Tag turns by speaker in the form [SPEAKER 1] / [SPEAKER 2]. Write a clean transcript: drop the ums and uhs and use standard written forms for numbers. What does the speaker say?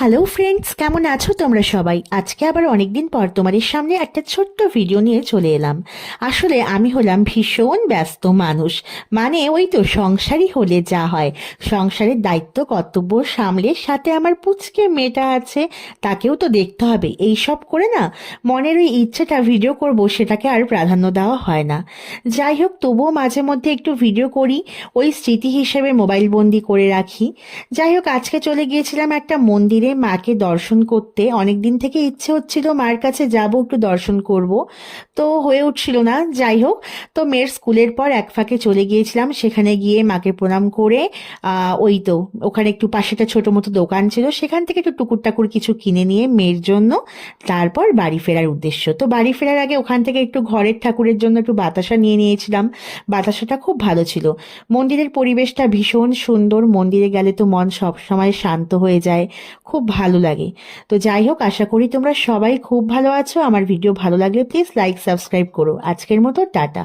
[SPEAKER 1] Hello friends, কেমন আছো তোমরা সবাই? আজকে আবার অনেকদিন পর তোমাদের সামনে একটা ছোট্ট ভিডিও নিয়ে চলে এলাম। আসলে আমি হলাম ভীষণ ব্যস্ত মানুষ। মানে ওই তো সংসারই হলে যা হয়, সংসারের দায়িত্ব কর্তব্য সামলে সাথে আমার পুচকে মেয়েটা আছে, তাকেও তো দেখতে হবে। এই সব করে না মনের ওই ইচ্ছেটা ভিডিও করব সেটাকে আর প্রাধান্য দেওয়া হয় না। যাই হোক, তবুও মাঝে মধ্যে একটু ভিডিও করি, ওই স্মৃতি হিসেবে মোবাইল বন্দি করে রাখি। যাই হোক, আজকে চলে গিয়েছিলাম একটা মন্দিরে মাকে দর্শন করতে। অনেক দিন থেকে ইচ্ছে হচ্ছিল মার কাছে যাব, একটু দর্শন করব, তো হয়ে উঠছিল না। যাই হোক, তো মেয়ের স্কুলের পর এক ফাঁকে চলে গিয়েছিলাম, সেখানে গিয়ে মাকে প্রণাম করে ওই তো ওখানে একটু পাশে একটা ছোট মতো দোকান ছিল, সেখান থেকে একটু টুকুর টাকুর কিছু কিনে নিয়ে মেয়ের জন্য তারপর বাড়ি ফেরার উদ্দেশ্য। তো বাড়ি ফেরার আগে ওখান থেকে একটু ঘরের ঠাকুরের জন্য একটু বাতাসা নিয়ে নিয়েছিলাম। বাতাসাটা খুব ভালো ছিল। মন্দিরের পরিবেশটা ভীষণ সুন্দর, মন্দিরে গেলে তো মন সব সময় শান্ত হয়ে যায়, খুব ভালো লাগে। তো যাই হোক, আশা করি তোমরা সবাই খুব ভালো আছো। আমার ভিডিও ভালো লাগলে প্লিজ লাইক সাবস্ক্রাইব করো। আজকের মতো টাটা।